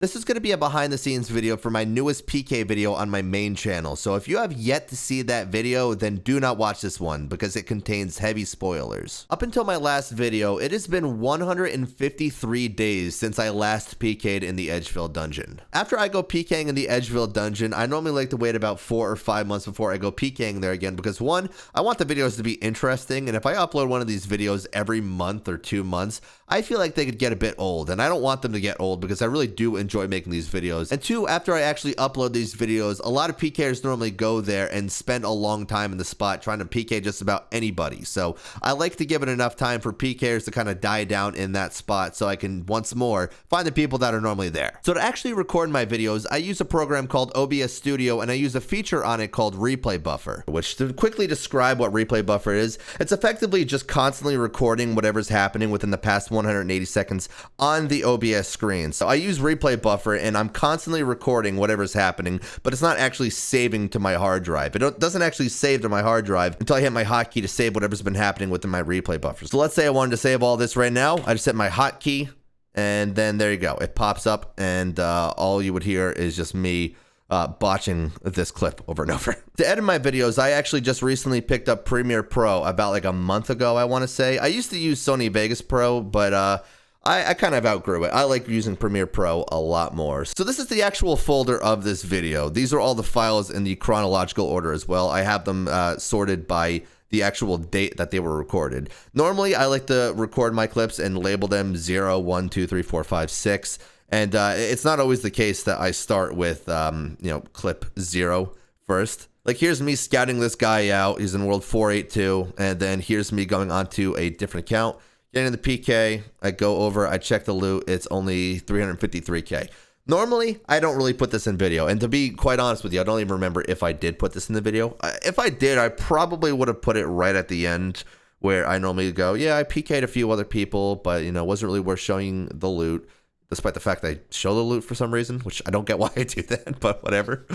This is going to be a behind the scenes video for my newest PK video on my main channel, so if you have yet to see that video, then do not watch this one because it contains heavy spoilers. Up until my last video, it has been 153 days since I last PK'd in the Edgeville dungeon. After I go PKing in the Edgeville dungeon, I normally like to wait about 4 or 5 months before I go PKing there again because one, I want the videos to be interesting, and if I upload one of these videos every month or 2 months, I feel like they could get a bit old, and I don't want them to get old because I really do enjoy making these videos. And two, after I actually upload these videos, a lot of PKers normally go there and spend a long time in the spot trying to PK just about anybody. So I like to give it enough time for PKers to kind of die down in that spot so I can once more find the people that are normally there. So to actually record my videos, I use a program called OBS Studio, and I use a feature on it called Replay Buffer, which, to quickly describe what Replay Buffer is, it's effectively just constantly recording whatever's happening within the past 180 seconds on the OBS screen. So I use Replay Buffer and I'm constantly recording whatever's happening, but it's not actually saving to my hard drive. It doesn't actually save to my hard drive until I hit my hotkey to save whatever's been happening within my Replay Buffer. So let's say I wanted to save all this right now. I just hit my hotkey and then there you go. It pops up and all you would hear is just me botching this clip over and over. To edit my videos, I actually just recently picked up Premiere Pro about like a month ago, I want to say. I used to use Sony Vegas Pro, but I kind of outgrew it. I like using Premiere Pro a lot more. So this is the actual folder of this video. These are all the files in the chronological order as well. I have them sorted by the actual date that they were recorded. Normally, I like to record my clips and label them 0, 1, 2, 3, 4, 5, 6. And it's not always the case that I start with, clip 0 first. Like, here's me scouting this guy out. He's in world 482. And then here's me going onto a different account, getting the PK. I go over, I check the loot. It's only 353K. Normally, I don't really put this in video. And to be quite honest with you, I don't even remember if I did put this in the video. If I did, I probably would have put it right at the end where I normally go, yeah, I PK'd a few other people, but, wasn't really worth showing the loot, despite the fact that I show the loot for some reason, which I don't get why I do that, but whatever.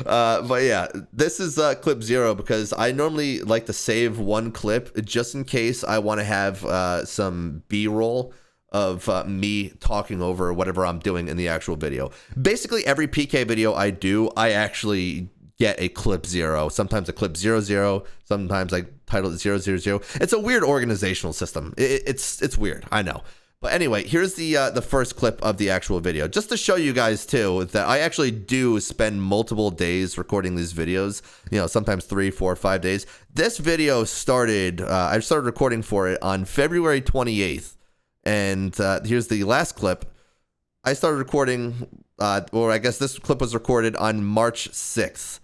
But yeah, this is clip 0 because I normally like to save one clip just in case I want to have some B-roll of me talking over whatever I'm doing in the actual video. Basically, every PK video I do, I actually get a clip 0, sometimes a clip 00, sometimes I title it 000. It's a weird organizational system. It's weird, I know. But anyway, here's the first clip of the actual video, just to show you guys too that I actually do spend multiple days recording these videos. Sometimes 3, 4, 5 days. This video started. I started recording for it on February 28th, and here's the last clip. I started recording, or I guess this clip was recorded on March 6th.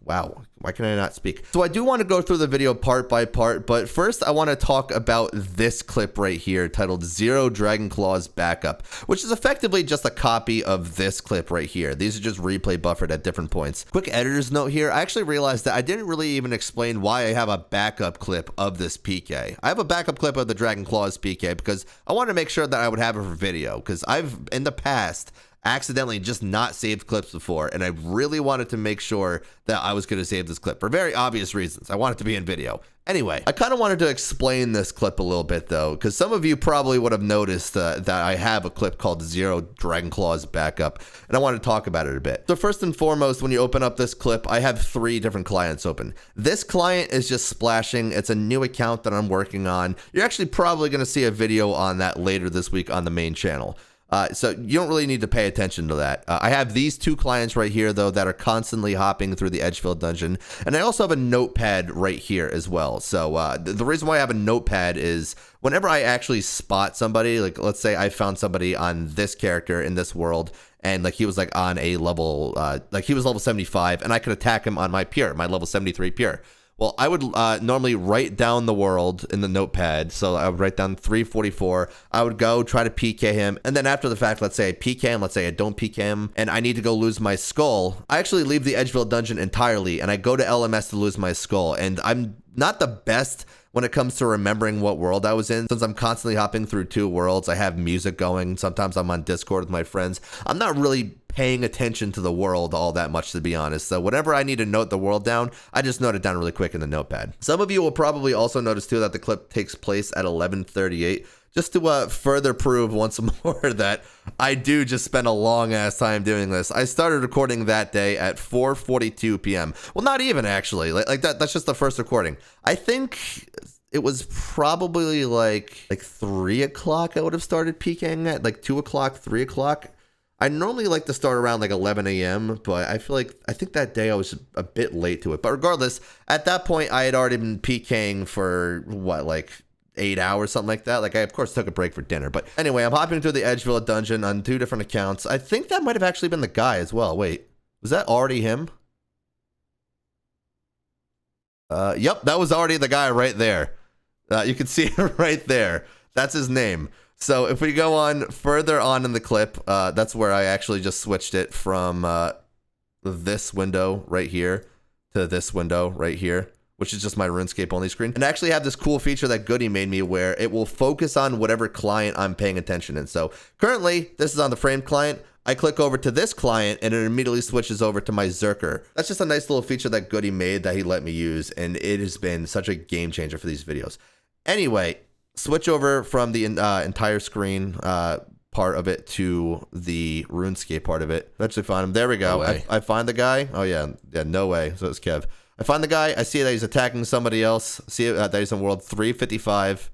Wow, why can I not speak? So I do want to go through the video part by part, but first I want to talk about this clip right here titled 0 Dragon Claws Backup, which is effectively just a copy of this clip right here. These are just replay buffered at different points. Quick editor's note here, I actually realized that I didn't really even explain why I have a backup clip of this PK. I have a backup clip of the Dragon Claws PK because I wanted to make sure that I would have it for video, because I've, in the past, accidentally just not saved clips before, and I really wanted to make sure that I was going to save this clip for very obvious reasons. I want it to be in video. Anyway, I kind of wanted to explain this clip a little bit though, because some of you probably would have noticed that I have a clip called 0 Dragon Claws Backup, and I want to talk about it a bit. So first and foremost, when you open up this clip, I have 3 different clients open. This client is just splashing. It's a new account that I'm working on. You're actually probably going to see a video on that later this week on the main channel. So you don't really need to pay attention to that. I have these 2 clients right here, though, that are constantly hopping through the Edgeville dungeon. And I also have a notepad right here as well. So the reason why I have a notepad is whenever I actually spot somebody, like let's say I found somebody on this character in this world, and like he was like on a level, like he was level 75, and I could attack him on my pure, my level 73 pure. Well, I would normally write down the world in the notepad. So I would write down 344. I would go try to PK him. And then after the fact, let's say I PK him, let's say I don't PK him, and I need to go lose my skull. I actually leave the Edgeville dungeon entirely, and I go to LMS to lose my skull. And I'm not the best when it comes to remembering what world I was in. Since I'm constantly hopping through 2 worlds, I have music going. Sometimes I'm on Discord with my friends. I'm not really paying attention to the world all that much, to be honest. So whenever I need to note the world down, I just note it down really quick in the notepad. Some of you will probably also notice too that the clip takes place at 11:38. just to further prove once more that I do just spend a long ass time doing this, I started recording that day at 4:42 p.m. Well, not even actually. Like that's just the first recording. I think it was probably like 3 o'clock I would have started PKing at, like 2 o'clock, 3 o'clock. I normally like to start around like 11 a.m., but I think that day I was a bit late to it. But regardless, at that point, I had already been PKing for what, like 8 hours, something like that. Like I, of course, took a break for dinner. But anyway, I'm hopping through the Edge Villa dungeon on 2 different accounts. I think that might have actually been the guy as well. Wait, was that already him? Yep, that was already the guy right there. You can see it right there. That's his name. So if we go on further on in the clip, that's where I actually just switched it from this window right here to this window right here, which is just my RuneScape only screen. And I actually have this cool feature that Goody made me where it will focus on whatever client I'm paying attention in. So currently, this is on the Framed client. I click over to this client and it immediately switches over to my Zerker. That's just a nice little feature that Goody made that he let me use, and it has been such a game changer for these videos. Anyway, switch over from the entire screen part of it to the RuneScape part of it. Eventually find him. There we go. No I find the guy. Oh yeah, no way. So it's Kev. I find the guy. I see that he's attacking somebody else. See that he's in world 355,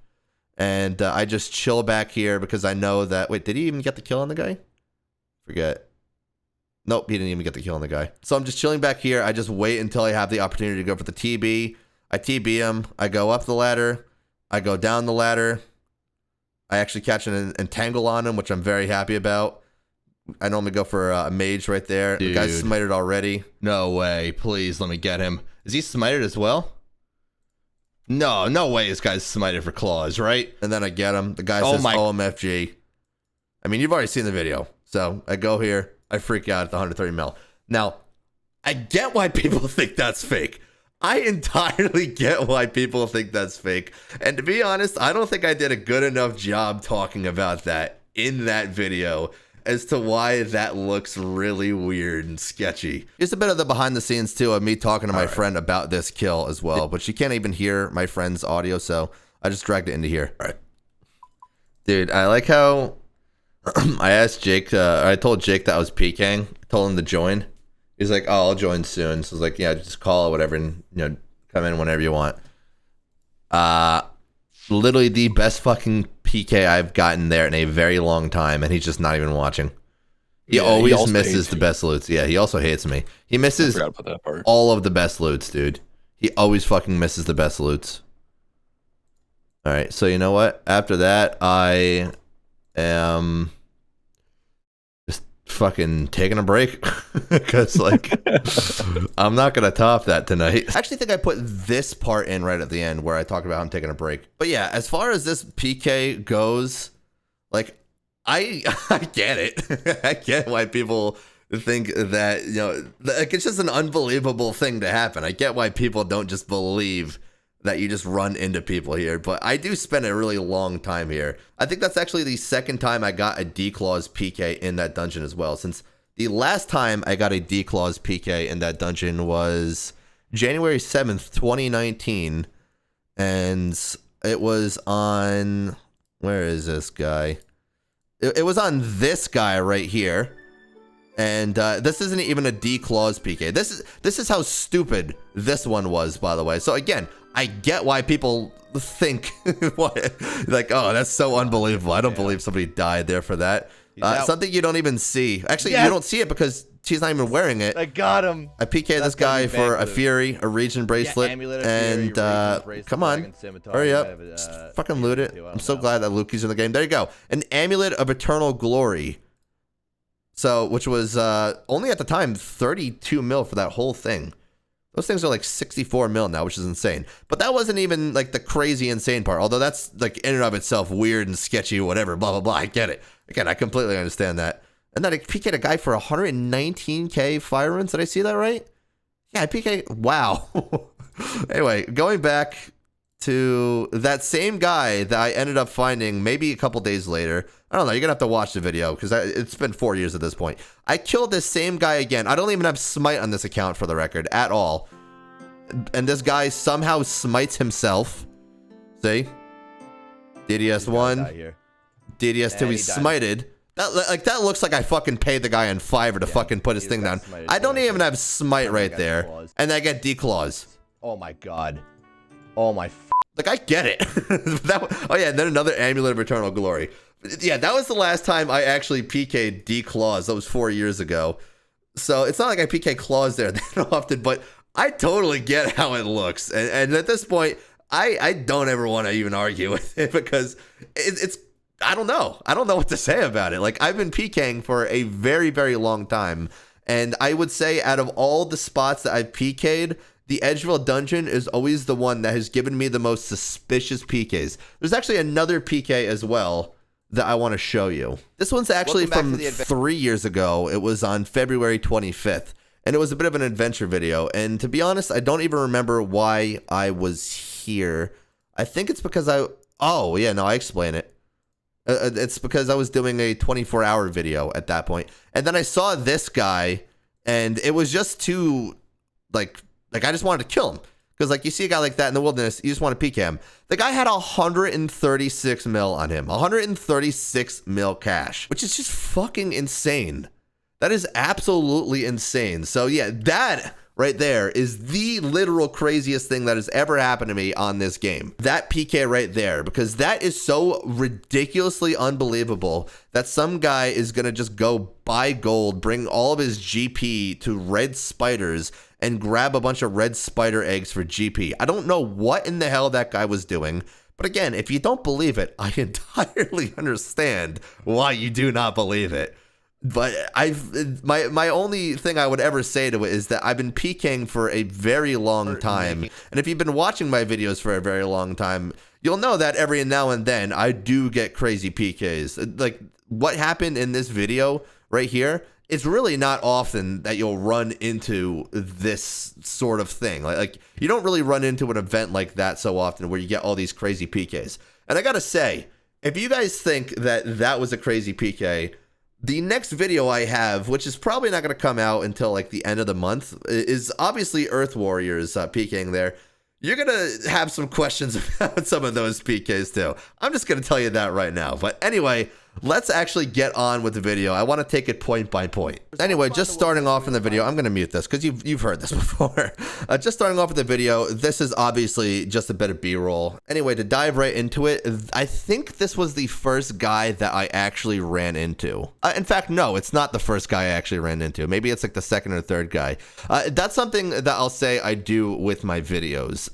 and I just chill back here because I know that. Wait, did he even get the kill on the guy? Forget. Nope, he didn't even get the kill on the guy. So I'm just chilling back here. I just wait until I have the opportunity to go for the TB. I TB him. I go up the ladder. I go down the ladder. I actually catch an entangle on him, which I'm very happy about. I normally go for a mage right there. Dude. The guy's smited already. No way. Please let me get him. Is he smited as well? No way this guy's smited for claws, right? And then I get him. The guy says OMFG. I mean, you've already seen the video. So I go here. I freak out at the 130 mil. Now, I get why people think that's fake. I entirely get why people think that's fake. And to be honest, I don't think I did a good enough job talking about that in that video as to why that looks really weird and sketchy. Just a bit of the behind the scenes too of me talking to my friend about this kill as well, but she can't even hear my friend's audio, so I just dragged it into here. All right. Dude, I like how I asked Jake, I told Jake that I was PKing, told him to join. He's like, oh, I'll join soon. So I was like, yeah, just call or whatever and, you know, come in whenever you want. Literally the best fucking PK I've gotten there in a very long time, and he's just not even watching. He always misses the best loots. Yeah, he also hates me. He misses all of the best loots, dude. He always fucking misses the best loots. All right, so you know what? After that, I am just fucking taking a break because like I'm not gonna top that tonight. I actually think I put this part in right at the end where I talked about I'm taking a break. But yeah, as far as this PK goes, like I get it. I get why people think that, you know, like it's just an unbelievable thing to happen. I get why people don't just believe that you just run into people here, but I do spend a really long time here. I think that's actually the second time I got a D-Claws PK in that dungeon as well, since the last time I got a D-Claws PK in that dungeon was January 7th, 2019, and it was on, where is this guy? It was on this guy right here. And this isn't even a D-Claws PK. This is how stupid this one was, by the way. So again, I get why people think, like, oh, that's so unbelievable. I don't believe somebody died there for that. Something you don't even see. Actually, you don't see it because she's not even wearing it. I got him. I PK this guy for a Fury, a Region Bracelet, and come on, hurry up, just fucking loot it. I'm so glad that Lukey's in the game. There you go, an Amulet of Eternal Glory. So, which was only at the time 32 mil for that whole thing. Those things are like 64 mil now, which is insane. But that wasn't even like the crazy insane part. Although that's like in and of itself weird and sketchy, whatever, blah, blah, blah. I get it. Again, I completely understand that. And then I PK'd a guy for 119k fire runes. Did I see that right? Yeah, I PK'd. Wow. Anyway, going back to that same guy that I ended up finding maybe a couple days later. I don't know. You're going to have to watch the video because it's been 4 years at this point. I killed this same guy again. I don't even have smite on this account for the record at all. And this guy somehow smites himself. See? DDS1, here. DDS2, he's smited. That looks like I fucking paid the guy on Fiverr to fucking put his thing down. I don't even have smite right there. And I get declaws. Oh my god. Oh my like, I get it. Oh yeah, and then another Amulet of Eternal Glory. Yeah, that was the last time I actually PK'd declaws. That was 4 years ago. So it's not like I PK claws there that often, but I totally get how it looks. And at this point, I don't ever want to even argue with it because it's I don't know. I don't know what to say about it. Like, I've been PKing for a very, very long time. And I would say out of all the spots that I've PK'd, the Edgeville Dungeon is always the one that has given me the most suspicious PKs. There's actually another PK as well that I want to show you. This one's actually from 3 years ago. It was on February 25th. And it was a bit of an adventure video. And to be honest, I don't even remember why I was here. I think it's because oh, yeah, no, I explain it. It's because I was doing a 24-hour video at that point. And then I saw this guy, and it was just too, like I just wanted to kill him. Because, like, you see a guy like that in the wilderness, you just want to PK him. The guy had 136 mil on him. 136 mil cash, which is just fucking insane. That is absolutely insane. So, yeah, that right there is the literal craziest thing that has ever happened to me on this game. That PK right there, because that is so ridiculously unbelievable that some guy is going to just go buy gold, bring all of his GP to red spiders, and grab a bunch of red spider eggs for GP. I don't know what in the hell that guy was doing. But again, if you don't believe it, I entirely understand why you do not believe it. But my only thing I would ever say to it is that I've been PKing for a very long time. And if you've been watching my videos for a very long time, you'll know that every now and then I do get crazy PKs. Like what happened in this video right here, it's really not often that you'll run into this sort of thing. Like you don't really run into an event like that so often where you get all these crazy PKs. And I gotta say, if you guys think that that was a crazy PK, the next video I have, which is probably not going to come out until like the end of the month, is obviously Earth Warriors PKing there. You're going to have some questions about some of those PKs too. I'm just going to tell you that right now. But anyway, let's actually get on with the video. I want to take it point by point. Anyway, just starting off in the video, I'm going to mute this because you've heard this before. Just starting off with the video, this is obviously just a bit of B-roll. Anyway, to dive right into it, I think this was the first guy that I actually ran into. In fact, no, it's not the first guy I actually ran into. Maybe it's like the second or third guy. That's something that I'll say I do with my videos.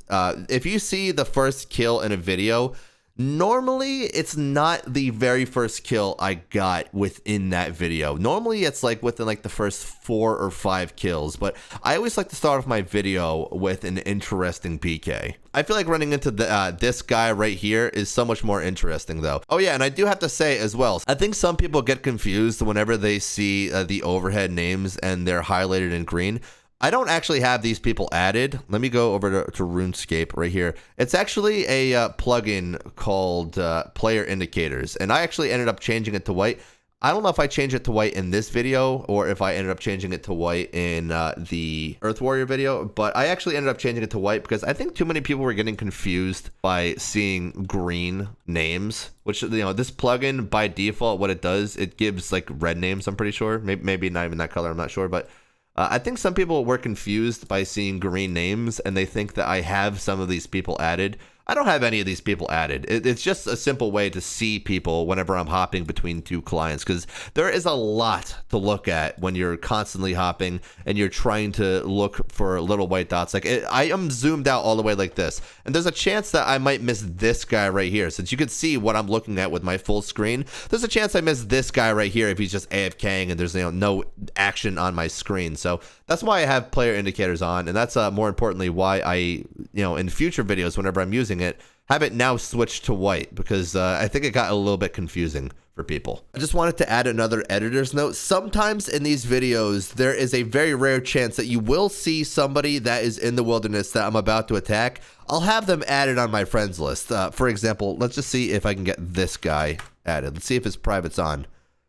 If you see the first kill in a video, normally it's not the very first kill I got within that video. Normally it's like within like the first 4 or 5 kills, but I always like to start off my video with an interesting PK. I feel like running into this guy right here is so much more interesting though. Oh yeah, and I do have to say as well, I think some people get confused whenever they see the overhead names and they're highlighted in green. I don't actually have these people added. Let me go over to RuneScape right here. It's actually a plugin called Player Indicators, and I actually ended up changing it to white. I don't know if I changed it to white in this video or if I ended up changing it to white in the Earth Warrior video, but I actually ended up changing it to white because I think too many people were getting confused by seeing green names, which, you know, this plugin by default, what it does, it gives like red names, I'm pretty sure. Maybe not even that color, I'm not sure, but I think some people were confused by seeing green names and they think that I have some of these people added. I don't have any of these people added. It's just a simple way to see people whenever I'm hopping between 2 clients, because there is a lot to look at when you're constantly hopping and you're trying to look for little white dots. Like I am zoomed out all the way like this, and there's a chance that I might miss this guy right here. Since you can see what I'm looking at with my full screen, there's a chance I miss this guy right here if he's just AFKing and there's, you know, no action on my screen. So that's why I have player indicators on, and that's more importantly why I, you know, in future videos whenever I'm using it, have it now switched to white, because I think it got a little bit confusing for people. I just wanted to add another editor's note. Sometimes in these videos, there is a very rare chance that you will see somebody that is in the wilderness that I'm about to attack. I'll have them added on my friends list. For example, let's just see if I can get this guy added. Let's see if his private's on.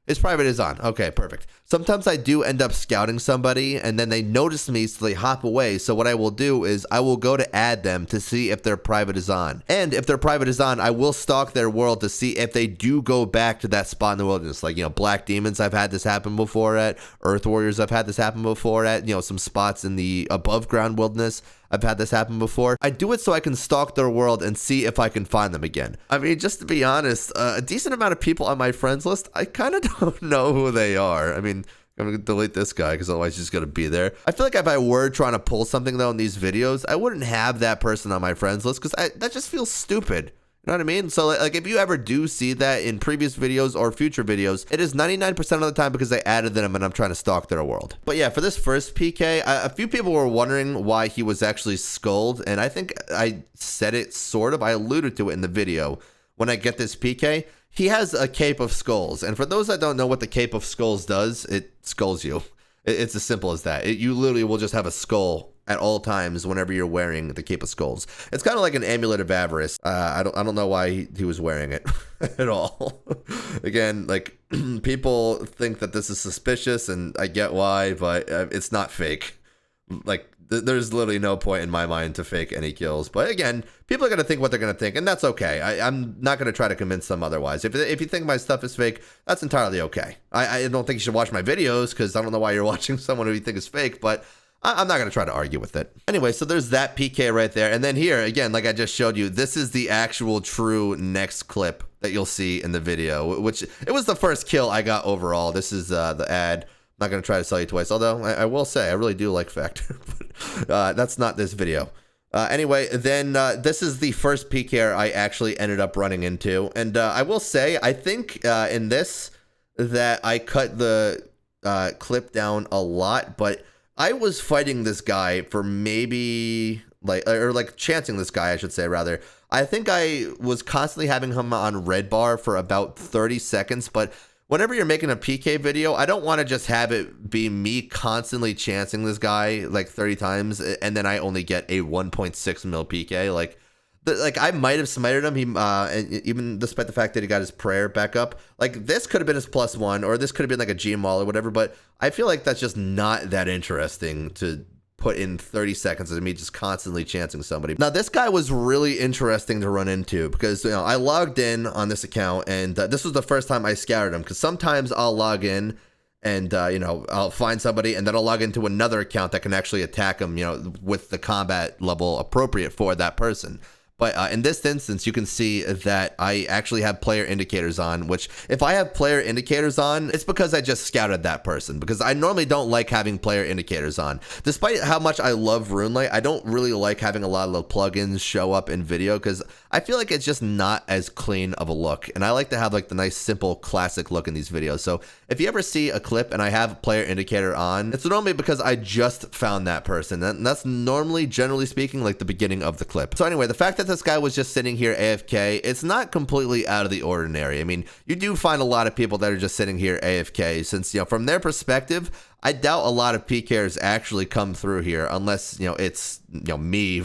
His private is on. Okay, perfect. Sometimes I do end up scouting somebody and then they notice me, so they hop away. So what I will do is I will go to add them to see if their private is on. And if their private is on, I will stalk their world to see if they do go back to that spot in the wilderness. Like, Black Demons, I've had this happen before at. Earth Warriors, I've had this happen before at. Some spots in the above ground wilderness, I've had this happen before. I do it so I can stalk their world and see if I can find them again. I mean, just to be honest, a decent amount of people on my friends list, I kind of don't know who they are. I mean, I'm going to delete this guy because otherwise he's just going to be there. I feel like if I were trying to pull something, though, in these videos, I wouldn't have that person on my friends list because that just feels stupid. You know what I mean? So, like, if you ever do see that in previous videos or future videos, it is 99% of the time because I added them and I'm trying to stalk their world. But yeah, for this first PK, a few people were wondering why he was actually skulled, and I think I said it sort of. I alluded to it in the video. When I get this PK, he has a cape of skulls, and for those that don't know what the cape of skulls does, it skulls you. It's as simple as that. You literally will just have a skull at all times whenever you're wearing the Cape of Skulls. It's kind of like an amulet of avarice. I don't know why he was wearing it at all. Again, like, people think that this is suspicious, and I get why, but it's not fake. Like, there's literally no point in my mind to fake any kills. But again, people are going to think what they're going to think, and that's okay. I'm not going to try to convince them otherwise. If you think my stuff is fake, that's entirely okay. I don't think you should watch my videos because I don't know why you're watching someone who you think is fake, but I'm not going to try to argue with it. Anyway, so there's that PK right there. And then here, again, like I just showed you, this is the actual true next clip that you'll see in the video, which it was the first kill I got overall. This is the ad. I'm not going to try to sell you twice, although I will say I really do like Factor. But that's not this video. Anyway, then this is the first PK I actually ended up running into. And I will say, I think in this that I cut the clip down a lot, but I was fighting this guy for maybe chancing this guy, I should say, rather. I think I was constantly having him on red bar for about 30 seconds, but whenever you're making a PK video, I don't want to just have it be me constantly chancing this guy like 30 times and then I only get a 1.6 mil PK. Like I might have smited him, and even despite the fact that he got his prayer back up. Like, this could have been his +1, or this could have been like a GMall or whatever, but I feel like that's just not that interesting to put in 30 seconds of me just constantly chancing somebody. Now, this guy was really interesting to run into because, I logged in on this account, and this was the first time I scouted him, because sometimes I'll log in and, I'll find somebody, and then I'll log into another account that can actually attack him, with the combat level appropriate for that person. But in this instance, you can see that I actually have player indicators on, which if I have player indicators on, it's because I just scouted that person, because I normally don't like having player indicators on. Despite how much I love RuneLite, I don't really like having a lot of the plugins show up in video because I feel like it's just not as clean of a look. And I like to have like the nice, simple, classic look in these videos. So if you ever see a clip and I have a player indicator on, it's normally because I just found that person. And that's normally, generally speaking, like the beginning of the clip. So anyway, the fact that this guy was just sitting here AFK, it's not completely out of the ordinary. I mean, you do find a lot of people that are just sitting here AFK, since, from their perspective, I doubt a lot of PKers actually come through here unless, it's, me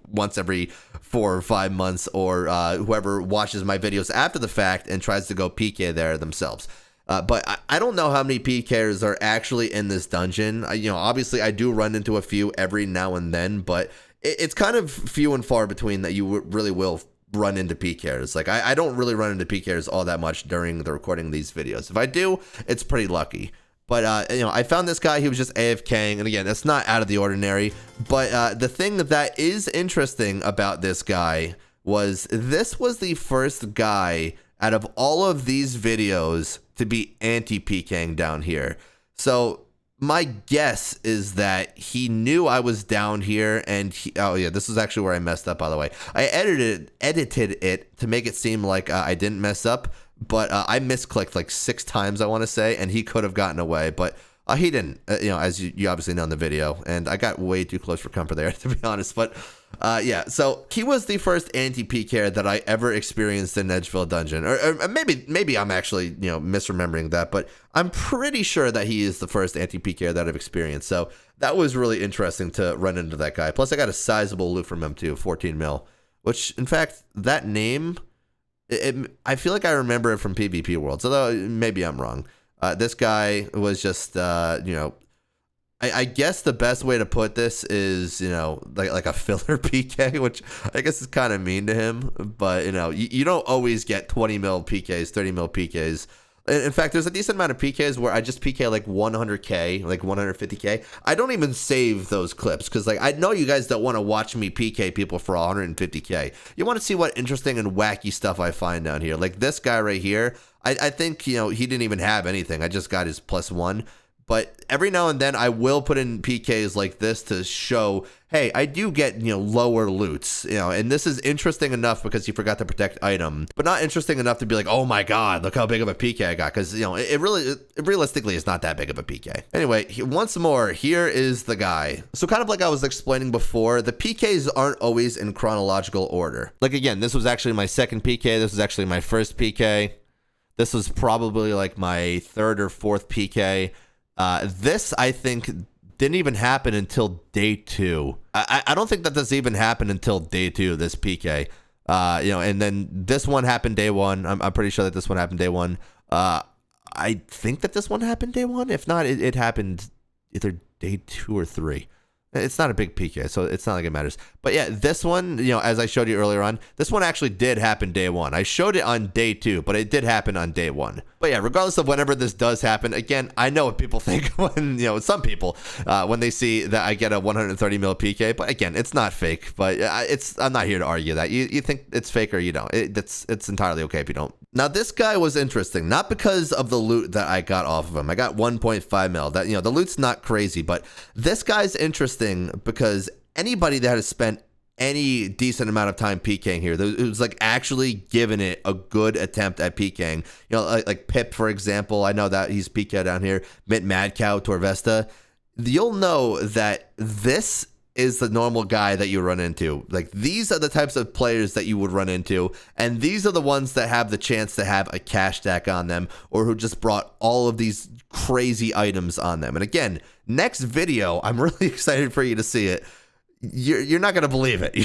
once every 4 or 5 months, or whoever watches my videos after the fact and tries to go PK there themselves. But I don't know how many PKers are actually in this dungeon. Obviously I do run into a few every now and then, but it's kind of few and far between that you really will run into PKers. Like, I don't really run into PKers all that much during the recording of these videos. If I do, it's pretty lucky. But, I found this guy, he was just AFKing, and again, that's not out of the ordinary. But the thing that is interesting about this guy was this was the first guy out of all of these videos to be anti-PKing down here. So my guess is that he knew I was down here, and oh yeah, this is actually where I messed up, by the way. I edited it to make it seem like I didn't mess up, but I misclicked like 6 times, I want to say, and he could have gotten away, but he didn't, as you obviously know in the video, and I got way too close for comfort there, to be honest. But yeah, so he was the first anti-PKer that I ever experienced in Edgeville Dungeon, or maybe I'm actually misremembering that, but I'm pretty sure that he is the first anti-PKer that I've experienced. So that was really interesting to run into that guy. Plus, I got a sizable loot from him too, 14 mil, which in fact that name, I feel like I remember it from PvP Worlds, although maybe I'm wrong. This guy was just, you know, I guess the best way to put this is, you know, like a filler PK, which I guess is kind of mean to him. But, you know, you don't always get 20 mil PKs, 30 mil PKs. In fact, there's a decent amount of PKs where I just PK like 100K, like 150K. I don't even save those clips because, like, I know you guys don't want to watch me PK people for 150K. You want to see what interesting and wacky stuff I find down here. Like this guy right here, I think, you know, he didn't even have anything. I just got his +1. But every now and then I will put in PKs like this to show, hey, I do get, you know, lower loots, you know, and this is interesting enough because he forgot to protect item, but not interesting enough to be like, oh my God, look how big of a PK I got. Cause you know, it realistically is not that big of a PK. Anyway, once more, here is the guy. So kind of like I was explaining before, the PKs aren't always in chronological order. Like again, this was actually my second PK. This was actually my first PK. This was probably like my third or fourth PK. This, I think, didn't even happen until day 2. I don't think that this even happened until day 2, this PK. You know, and then this one happened day 1. I'm pretty sure that this one happened day 1. I think that this one happened day 1. If not, it happened either day 2 or 3. It's not a big PK, so it's not like it matters. But yeah, this one, you know, as I showed you earlier on, this one actually did happen day 1. I showed it on day 2, but it did happen on day 1. But yeah, regardless of whenever this does happen, again, I know what people think when, you know, some people, when they see that I get a 130 mil PK, but again, it's not fake, but I'm not here to argue that. You think it's fake or you don't. It's entirely okay if you don't. Now, this guy was interesting, not because of the loot that I got off of him. I got 1.5 mil. That, you know, the loot's not crazy, but this guy's interesting because anybody that has spent any decent amount of time PKing here, it was like actually giving it a good attempt at PKing. You know, like Pip, for example. I know that he's PK down here. Mint Madcow, Torvesta. You'll know that this is the normal guy that you run into. Like, these are the types of players that you would run into, and these are the ones that have the chance to have a cash stack on them, or who just brought all of these crazy items on them. And again, next video, I'm really excited for you to see it. You're not going to believe it.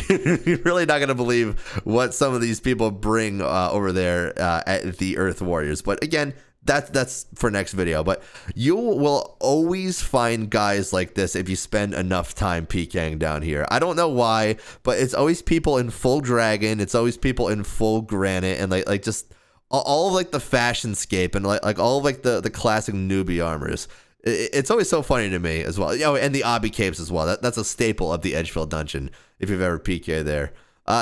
You're really not going to believe what some of these people bring over there at the Earth Warriors. But again, that's for next video. But you will always find guys like this if you spend enough time PKing down here. I don't know why, but it's always people in full dragon. It's always people in full granite, and like just all of like the fashion scape, and like all of like the classic newbie armors. It's always so funny to me as well. Oh, and the obby capes as well. That's a staple of the Edgefield dungeon if you've ever PK'd there.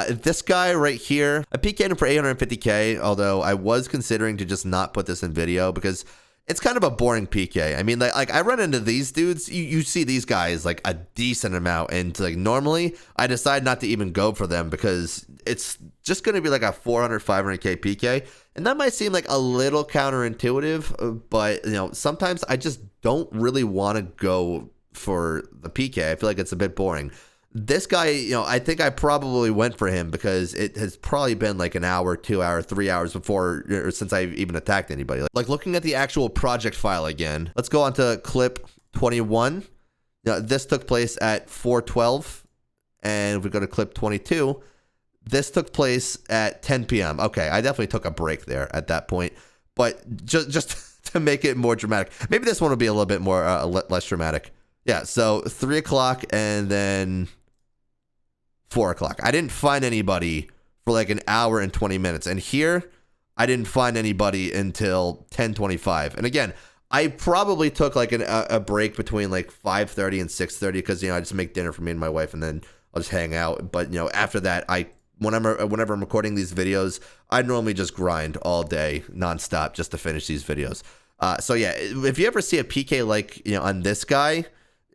This guy right here, I PK'd him for 850k, although I was considering to just not put this in video because it's kind of a boring PK. I mean, like I run into these dudes, you see these guys like a decent amount, and like normally I decide not to even go for them because it's just going to be like a 400, 500k PK, and that might seem like a little counterintuitive, but you know, sometimes I just don't really want to go for the PK. I feel like it's a bit boring. This guy, you know, I think I probably went for him because it has probably been like an hour, 2 hours, 3 hours before or since I even attacked anybody. Like looking at the actual project file again, let's go on to clip 21. Now, this took place at 4:12, and if we go to clip 22, this took place at 10 p.m. Okay, I definitely took a break there at that point, but just to make it more dramatic, maybe this one will be a little bit more less dramatic. Yeah, so 3 o'clock and then 4 o'clock. I didn't find anybody for like an hour and 20 minutes. And here, I didn't find anybody until 10:25. And again, I probably took like a break between like 5:30 and 6:30 because, you know, I just make dinner for me and my wife and then I'll just hang out. But, you know, after that, whenever I'm recording these videos, I normally just grind all day nonstop just to finish these videos. So yeah, if you ever see a PK like, you know, on this guy,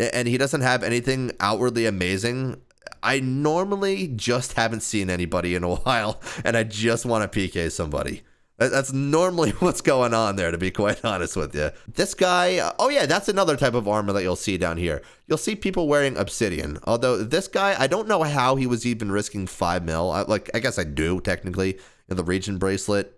and he doesn't have anything outwardly amazing, I normally just haven't seen anybody in a while, and I just want to PK somebody. That's normally what's going on there, to be quite honest with you. This guy, oh yeah, that's another type of armor that you'll see down here. You'll see people wearing obsidian. Although this guy, I don't know how he was even risking 5 mil. I guess I do, technically, in the region bracelet.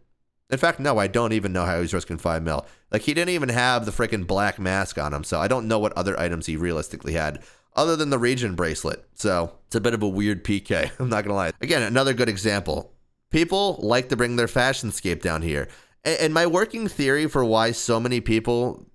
In fact, no, I don't even know how he's risking 5 mil. Like, he didn't even have the freaking black mask on him, so I don't know what other items he realistically had, other than the region bracelet. So, it's a bit of a weird PK, I'm not gonna lie. Again, another good example. People like to bring their fashion scape down here. And my working theory for why so many people,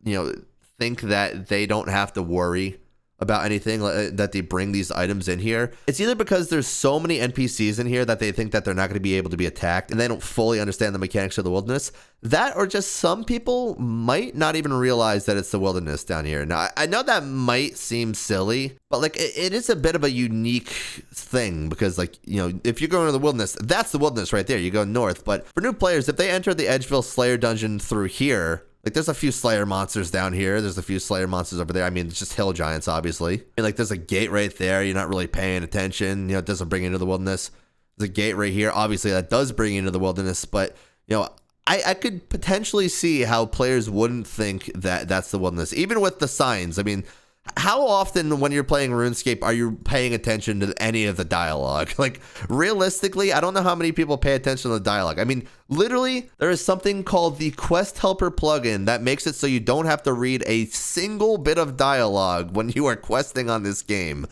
think that they don't have to worry about anything, that they bring these items in here, it's either because there's so many NPCs in here that they think that they're not going to be able to be attacked and they don't fully understand the mechanics of the wilderness. That, or just some people might not even realize that it's the wilderness down here. Now, I know that might seem silly, but like it is a bit of a unique thing because, like, if you're going to the wilderness, that's the wilderness right there. You go north. But for new players, if they enter the Edgeville Slayer dungeon through here, like, there's a few Slayer monsters down here. There's a few Slayer monsters over there. I mean, it's just hill giants, obviously. And, like, there's a gate right there. You're not really paying attention. It doesn't bring you into the wilderness. There's a gate right here. Obviously, that does bring you into the wilderness. But, I could potentially see how players wouldn't think that that's the wilderness, even with the signs. I mean, how often when you're playing RuneScape are you paying attention to any of the dialogue? Like, realistically, I don't know how many people pay attention to the dialogue. I mean, literally, there is something called the Quest Helper plugin that makes it so you don't have to read a single bit of dialogue when you are questing on this game.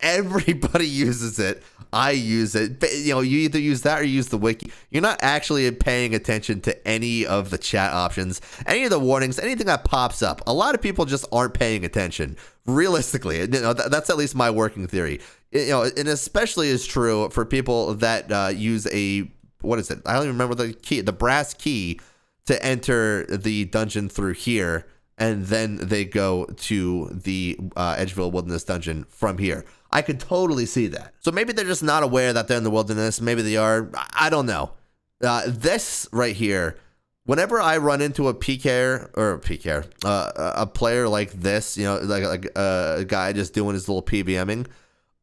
Everybody uses it. I use it. You either use that or you use the wiki. You're not actually paying attention to any of the chat options, any of the warnings, anything that pops up. A lot of people just aren't paying attention. Realistically, that's at least my working theory. And especially is true for people that use what is it? I don't even remember the key, the brass key to enter the dungeon through here, and then they go to the Edgeville Wilderness Dungeon from here. I could totally see that. So maybe they're just not aware that they're in the wilderness. Maybe they are. I don't know. This right here, whenever I run into a a player like this, like a guy just doing his little PBMing,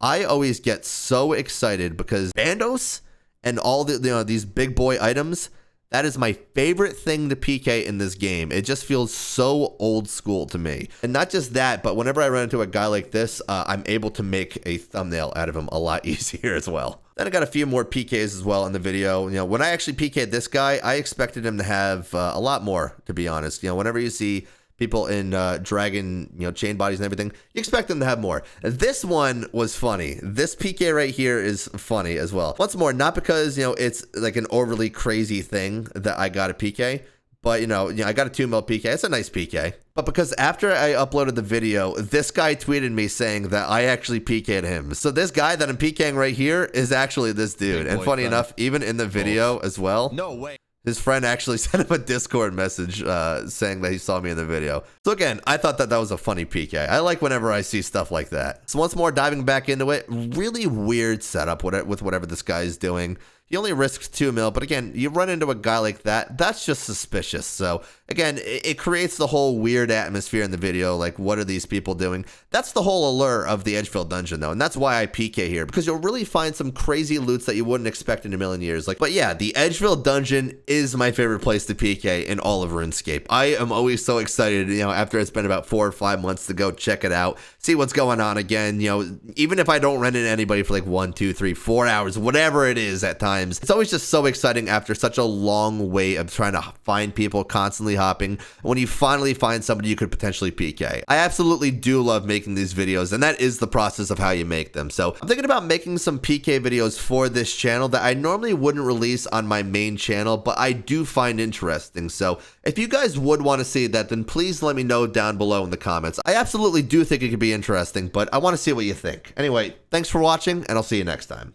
I always get so excited because Bandos and all the these big boy items, that is my favorite thing to PK in this game. It just feels so old school to me. And not just that, but whenever I run into a guy like this, I'm able to make a thumbnail out of him a lot easier as well. Then I got a few more PKs as well in the video. When I actually PK'd this guy, I expected him to have a lot more, to be honest. Whenever you see people in dragon, chain bodies and everything, you expect them to have more. This one was funny. This PK right here is funny as well. Once more, not because, it's like an overly crazy thing that I got a PK, but, I got a 2 mil PK. It's a nice PK. But because after I uploaded the video, this guy tweeted me saying that I actually PK'd him. So this guy that I'm PKing right here is actually this dude. And funny enough, even in the video as well. No way. His friend actually sent him a Discord message saying that he saw me in the video. So again, I thought that was a funny PK. I like whenever I see stuff like that. So once more, diving back into it, really weird setup with whatever this guy is doing. He only risks 2 mil, but again, you run into a guy like that, that's just suspicious. So again, it creates the whole weird atmosphere in the video, like what are these people doing? That's the whole allure of the Edgeville dungeon though, and that's why I PK here, because you'll really find some crazy loots that you wouldn't expect in a million years. But yeah, the Edgeville dungeon is my favorite place to PK in all of RuneScape. I am always so excited, after it's been about 4 or 5 months to go check it out, see what's going on again, even if I don't run into anybody for like 1, 2, 3, 4 hours, whatever it is at times. It's always just so exciting after such a long wait of trying to find people constantly hopping. When you finally find somebody you could potentially PK. I absolutely do love making these videos, and that is the process of how you make them. So I'm thinking about making some PK videos for this channel that I normally wouldn't release on my main channel, but I do find interesting. So if you guys would want to see that, then please let me know down below in the comments. I absolutely do think it could be interesting, but I want to see what you think. Anyway, thanks for watching, and I'll see you next time.